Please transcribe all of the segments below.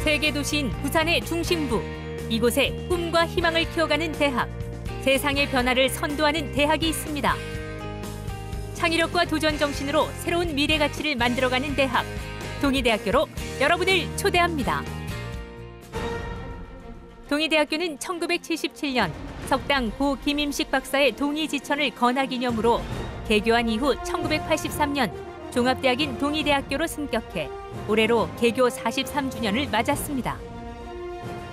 세계 도시인 부산의 중심부. 이곳에 꿈과 희망을 키워가는 대학. 세상의 변화를 선도하는 대학이 있습니다. 창의력과 도전 정신으로 새로운 미래 가치를 만들어가는 대학. 동의대학교로 여러분을 초대합니다. 동의대학교는 1977년 석당 고 김임식 박사의 동의지천을 건하기념으로 개교한 이후 1983년 종합대학인 동의대학교로 승격해 올해로 개교 43주년을 맞았습니다.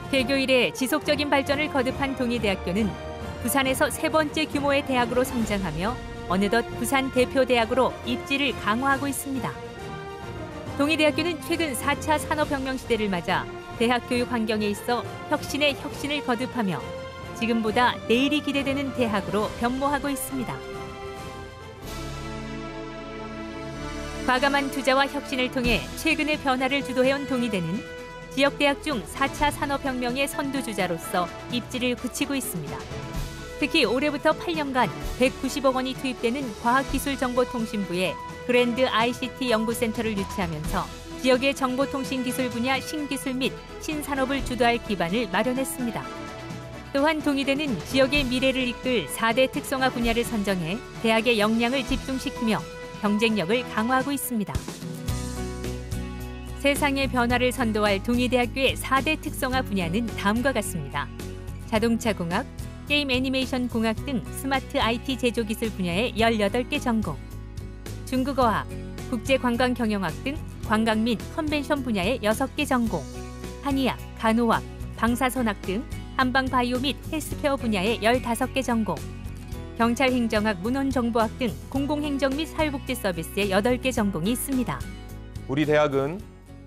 개교 이래 지속적인 발전을 거듭한 동의대학교는 부산에서 세 번째 규모의 대학으로 성장하며 어느덧 부산 대표대학으로 입지를 강화하고 있습니다. 동의대학교는 최근 4차 산업혁명 시대를 맞아 대학 교육 환경에 있어 혁신의 혁신을 거듭하며 지금보다 내일이 기대되는 대학으로 변모하고 있습니다. 과감한 투자와 혁신을 통해 최근의 변화를 주도해온 동의대는 지역대학 중 4차 산업혁명의 선두주자로서 입지를 굳히고 있습니다. 특히 올해부터 8년간 190억 원이 투입되는 과학기술정보통신부에 그랜드 ICT 연구센터를 유치하면서 지역의 정보통신기술 분야 신기술 및 신산업을 주도할 기반을 마련했습니다. 또한 동의대는 지역의 미래를 이끌 4대 특성화 분야를 선정해 대학의 역량을 집중시키며 경쟁력을 강화하고 있습니다. 세상의 변화를 선도할 동의대학교의 4대 특성화 분야는 다음과 같습니다. 자동차공학, 게임 애니메이션 공학 등 스마트 IT 제조기술 분야의 18개 전공, 중국어학, 국제관광경영학 등 관광 및 컨벤션 분야의 6개 전공, 한의학, 간호학, 방사선학 등 한방바이오 및 헬스케어 분야의 15개 전공, 경찰행정학, 문헌정보학 등 공공행정 및 사회복지 서비스의 8개 전공이 있습니다. 우리 대학은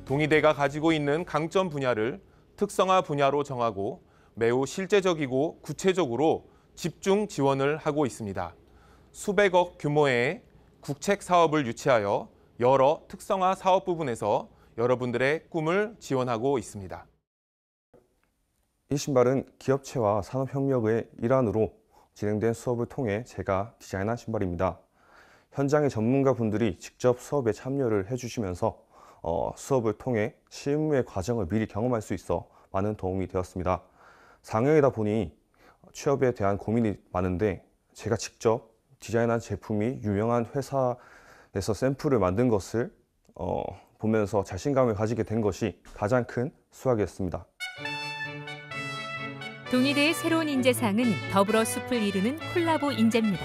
동의대가 가지고 있는 강점 분야를 특성화 분야로 정하고 매우 실제적이고 구체적으로 집중 지원을 하고 있습니다. 수백억 규모의 국책 사업을 유치하여 여러 특성화 사업 부분에서 여러분들의 꿈을 지원하고 있습니다. 이 신발은 기업체와 산업협력의 일환으로 진행된 수업을 통해 제가 디자인한 신발입니다. 현장의 전문가분들이 직접 수업에 참여를 해주시면서 수업을 통해 실무의 과정을 미리 경험할 수 있어 많은 도움이 되었습니다. 4학년이다 보니 취업에 대한 고민이 많은데 제가 직접 디자인한 제품이 유명한 회사에서 샘플을 만든 것을 보면서 자신감을 가지게 된 것이 가장 큰 수확이었습니다. 동의대의 새로운 인재상은 더불어 숲을 이루는 콜라보 인재입니다.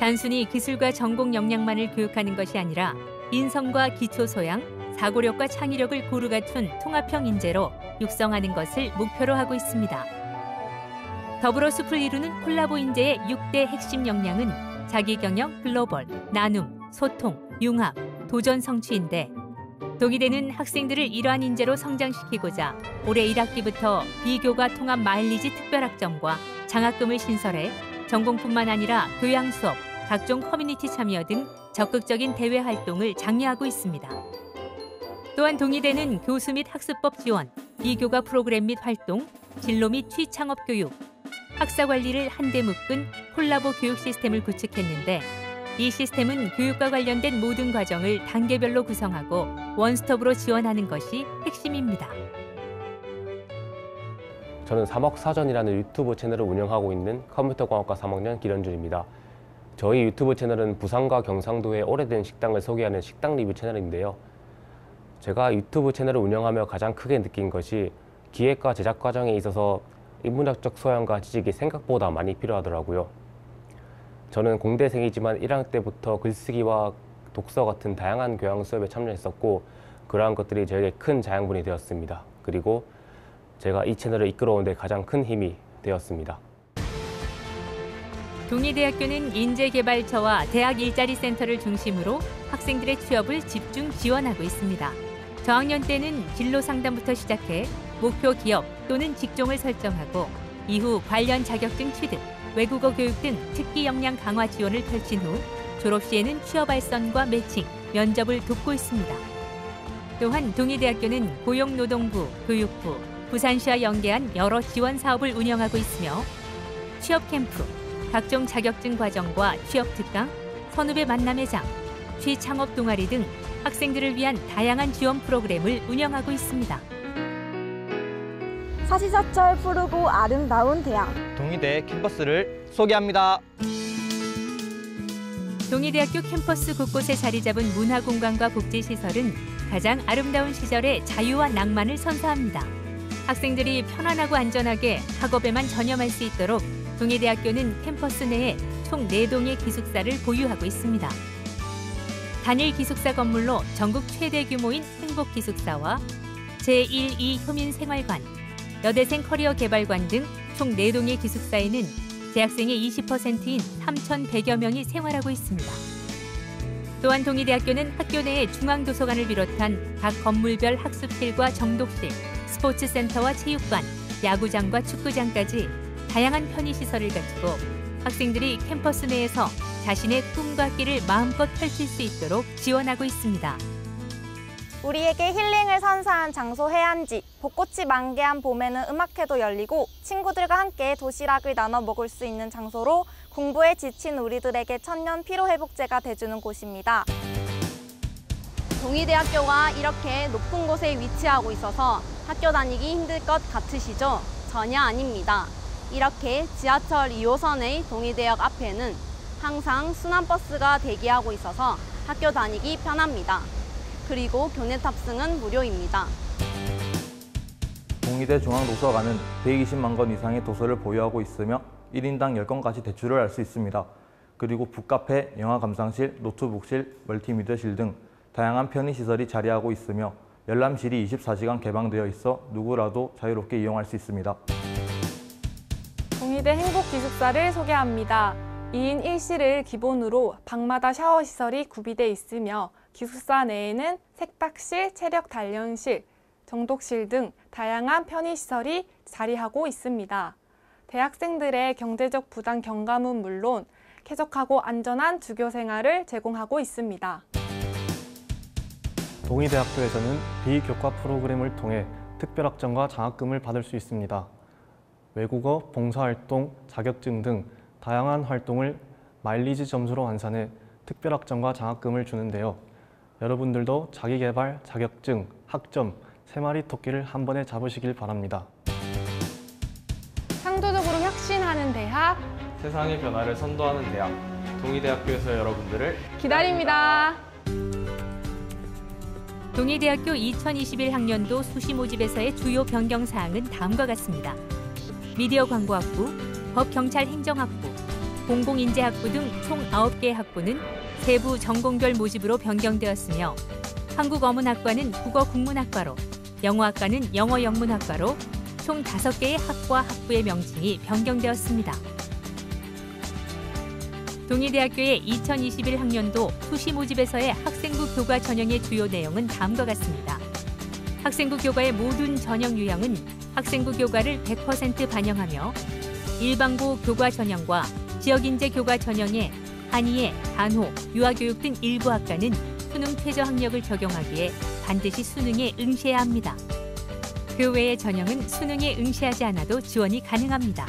단순히 기술과 전공 역량만을 교육하는 것이 아니라 인성과 기초 소양, 사고력과 창의력을 고루 갖춘 통합형 인재로 육성하는 것을 목표로 하고 있습니다. 더불어 숲을 이루는 콜라보 인재의 6대 핵심 역량은 자기경영, 글로벌, 나눔, 소통, 융합, 도전 성취인데 동의대는 학생들을 이러한 인재로 성장시키고자 올해 1학기부터 비교과 통합 마일리지 특별학점과 장학금을 신설해 전공뿐만 아니라 교양 수업, 각종 커뮤니티 참여 등 적극적인 대외 활동을 장려하고 있습니다. 또한 동의대는 교수 및 학습법 지원, 비교과 프로그램 및 활동, 진로 및 취창업 교육, 학사 관리를 한데 묶은 콜라보 교육 시스템을 구축했는데 이 시스템은 교육과 관련된 모든 과정을 단계별로 구성하고 원스톱으로 지원하는 것이 핵심입니다. 저는 3억 사전이라는 유튜브 채널을 운영하고 있는 컴퓨터공학과 3학년 기련준입니다. 저희 유튜브 채널은 부산과 경상도의 오래된 식당을 소개하는 식당 리뷰 채널인데요. 제가 유튜브 채널을 운영하며 가장 크게 느낀 것이 기획과 제작 과정에 있어서 인문학적 소양과 지식이 생각보다 많이 필요하더라고요. 저는 공대생이지만 1학년 때부터 글쓰기와 독서 같은 다양한 교양 수업에 참여했었고 그러한 것들이 저에게 큰 자양분이 되었습니다. 그리고 제가 이 채널을 이끌어오는 데 가장 큰 힘이 되었습니다. 동의대학교는 인재개발처와 대학 일자리 센터를 중심으로 학생들의 취업을 집중 지원하고 있습니다. 저학년 때는 진로 상담부터 시작해 목표 기업 또는 직종을 설정하고 이후 관련 자격증 취득, 외국어 교육 등 특기 역량 강화 지원을 펼친 후 졸업 시에는 취업 알선과 매칭, 면접을 돕고 있습니다. 또한 동의대학교는 고용노동부, 교육부, 부산시와 연계한 여러 지원 사업을 운영하고 있으며 취업 캠프, 각종 자격증 과정과 취업 특강, 선후배 만남의 장, 취창업 동아리 등 학생들을 위한 다양한 지원 프로그램을 운영하고 있습니다. 사시사철 푸르고 아름다운 대학. 동의대 캠퍼스를 소개합니다. 동의대학교 캠퍼스 곳곳에 자리 잡은 문화공간과 복지시설은 가장 아름다운 시절의 자유와 낭만을 선사합니다. 학생들이 편안하고 안전하게 학업에만 전념할 수 있도록 동의대학교는 캠퍼스 내에 총 4동의 기숙사를 보유하고 있습니다. 단일 기숙사 건물로 전국 최대 규모인 행복기숙사와 제1, 2 효민생활관, 여대생 커리어 개발관 등 총 4동의 기숙사에는 재학생의 20%인 3,100여 명이 생활하고 있습니다. 또한 동의대학교는 학교 내에 중앙도서관을 비롯한 각 건물별 학습실과 정독실, 스포츠센터와 체육관, 야구장과 축구장까지 다양한 편의시설을 갖추고 학생들이 캠퍼스 내에서 자신의 꿈과 끼를 마음껏 펼칠 수 있도록 지원하고 있습니다. 우리에게 힐링을 선사한 장소 해안지, 벚꽃이 만개한 봄에는 음악회도 열리고 친구들과 함께 도시락을 나눠 먹을 수 있는 장소로 공부에 지친 우리들에게 천년 피로회복제가 돼주는 곳입니다. 동의대학교가 이렇게 높은 곳에 위치하고 있어서 학교 다니기 힘들 것 같으시죠? 전혀 아닙니다. 이렇게 지하철 2호선의 동의대역 앞에는 항상 순환버스가 대기하고 있어서 학교 다니기 편합니다. 그리고 교내 탑승은 무료입니다. 동의대 중앙도서관은 120만 권 이상의 도서를 보유하고 있으며 1인당 10권까지 대출을 할 수 있습니다. 그리고 북카페, 영화 감상실, 노트북실, 멀티미디어실 등 다양한 편의시설이 자리하고 있으며 열람실이 24시간 개방되어 있어 누구라도 자유롭게 이용할 수 있습니다. 동의대 행복기숙사를 소개합니다. 2인 1실을 기본으로 방마다 샤워시설이 구비돼 있으며 기숙사 내에는 세탁실, 체력 단련실, 정독실 등 다양한 편의시설이 자리하고 있습니다. 대학생들의 경제적 부담 경감은 물론 쾌적하고 안전한 주교 생활을 제공하고 있습니다. 동의대학교에서는 비교과 프로그램을 통해 특별학점과 장학금을 받을 수 있습니다. 외국어, 봉사활동, 자격증 등 다양한 활동을 마일리지 점수로 환산해 특별학점과 장학금을 주는데요. 여러분들도 자기개발, 자격증, 학점, 3마리 토끼를 한 번에 잡으시길 바랍니다. 상도적으로 혁신하는 대학, 세상의 변화를 선도하는 대학, 동의대학교에서 여러분들을 기다립니다. 동의대학교 2021학년도 수시 모집에서의 주요 변경 사항은 다음과 같습니다. 미디어 광고학부, 법경찰행정학부, 공공인재학부 등 총 9개의 학부는 세부 전공별 모집으로 변경되었으며 한국어문학과는 국어국문학과로, 영어학과는 영어영문학과로 총 5개의 학과 학부의 명칭이 변경되었습니다. 동의대학교의 2021학년도 수시 모집에서의 학생부 교과 전형의 주요 내용은 다음과 같습니다. 학생부 교과의 모든 전형 유형은 학생부 교과를 100% 반영하며 일반고 교과 전형과 지역인재 교과 전형에 한의예, 단호, 유아교육 등 일부 학과는 수능 최저 학력을 적용하기에 반드시 수능에 응시해야 합니다. 그 외의 전형은 수능에 응시하지 않아도 지원이 가능합니다.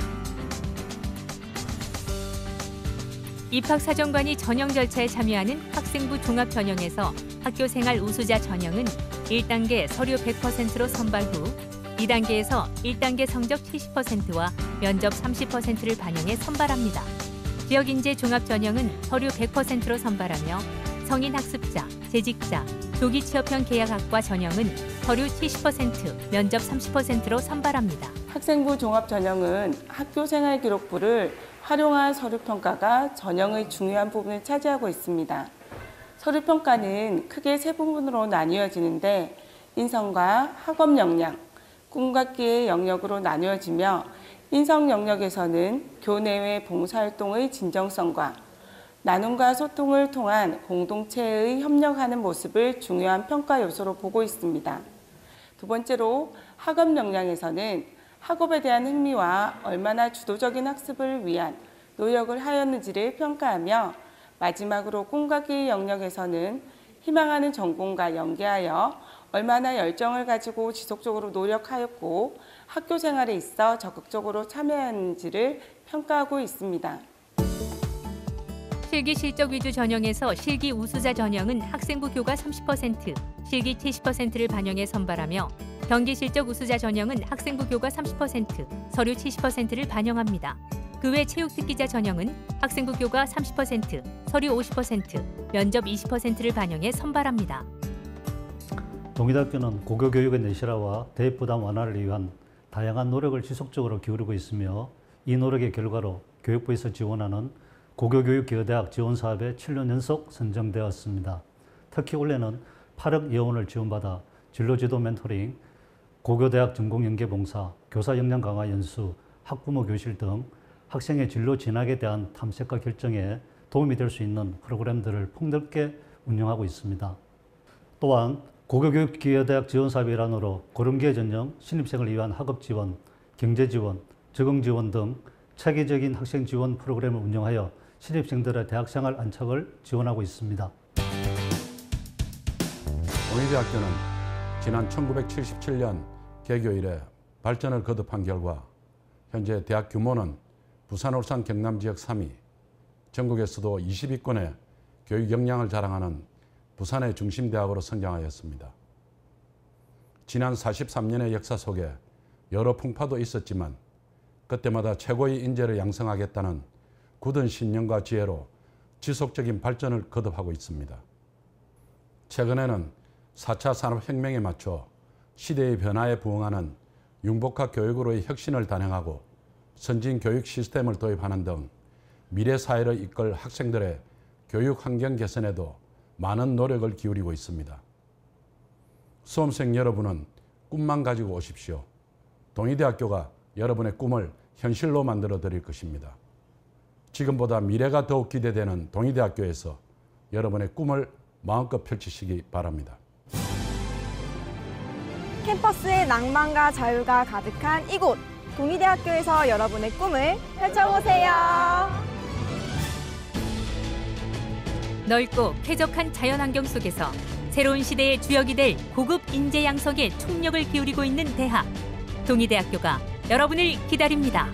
입학사정관이 전형 절차에 참여하는 학생부 종합 전형에서 학교생활 우수자 전형은 1단계 서류 100%로 선발 후 2단계에서 1단계 성적 70%와 면접 30%를 반영해 선발합니다. 지역인재 종합 전형은 서류 100%로 선발하며 성인학습자, 재직자, 조기취업형 계약학과 전형은 서류 70%, 면접 30%로 선발합니다. 학생부 종합 전형은 학교생활기록부를 활용한 서류평가가 전형의 중요한 부분을 차지하고 있습니다. 서류평가는 크게 3부분으로 나뉘어지는데 인성과 학업 역량, 꿈과 끼의 영역으로 나뉘어지며 인성 영역에서는 교내외 봉사활동의 진정성과 나눔과 소통을 통한 공동체의 협력하는 모습을 중요한 평가 요소로 보고 있습니다. 두 번째로 학업 역량에서는 학업에 대한 흥미와 얼마나 주도적인 학습을 위한 노력을 하였는지를 평가하며 마지막으로 꿈과 끼의 영역에서는 희망하는 전공과 연계하여 얼마나 열정을 가지고 지속적으로 노력하였고 학교 생활에 있어 적극적으로 참여했는지를 평가하고 있습니다. 실기 실적 위주 전형에서 실기 우수자 전형은 학생부 교과 30%, 실기 70%를 반영해 선발하며 경기 실적 우수자 전형은 학생부 교과 30%, 서류 70%를 반영합니다. 그 외 체육특기자 전형은 학생부 교과 30%, 서류 50%, 면접 20%를 반영해 선발합니다. 동의대학교는 고교교육의 내실화와 대입부담 완화를 위한 다양한 노력을 지속적으로 기울이고 있으며 이 노력의 결과로 교육부에서 지원하는 고교교육기여대학 지원사업에 7년 연속 선정되었습니다. 특히 올해는 8억 예원을 지원받아 진로지도 멘토링, 고교대학 전공연계봉사, 교사 역량 강화 연수, 학부모 교실 등 학생의 진로 진학에 대한 탐색과 결정에 도움이 될 수 있는 프로그램들을 폭넓게 운영하고 있습니다. 또한 고교교육기여대학 지원사업 일환으로 고령기여 전형, 신입생을 위한 학업 지원, 경제 지원, 적응 지원 등 체계적인 학생 지원 프로그램을 운영하여 신입생들의 대학생활 안착을 지원하고 있습니다. 동의대학교는 지난 1977년 개교 이래 발전을 거듭한 결과 현재 대학 규모는 부산, 울산, 경남 지역 3위, 전국에서도 20위권의 교육 역량을 자랑하는 부산의 중심대학으로 성장하였습니다. 지난 43년의 역사 속에 여러 풍파도 있었지만 그때마다 최고의 인재를 양성하겠다는 굳은 신념과 지혜로 지속적인 발전을 거듭하고 있습니다. 최근에는 4차 산업혁명에 맞춰 시대의 변화에 부응하는 융복합 교육으로의 혁신을 단행하고 선진 교육 시스템을 도입하는 등 미래 사회를 이끌 학생들의 교육 환경 개선에도 많은 노력을 기울이고 있습니다. 수험생 여러분은 꿈만 가지고 오십시오. 동의대학교가 여러분의 꿈을 현실로 만들어 드릴 것입니다. 지금보다 미래가 더욱 기대되는 동의대학교에서 여러분의 꿈을 마음껏 펼치시기 바랍니다. 캠퍼스의 낭만과 자유가 가득한 이곳, 동의대학교에서 여러분의 꿈을 펼쳐보세요. 넓고 쾌적한 자연환경 속에서 새로운 시대의 주역이 될 고급 인재 양성에 총력을 기울이고 있는 대학, 동의대학교가 여러분을 기다립니다.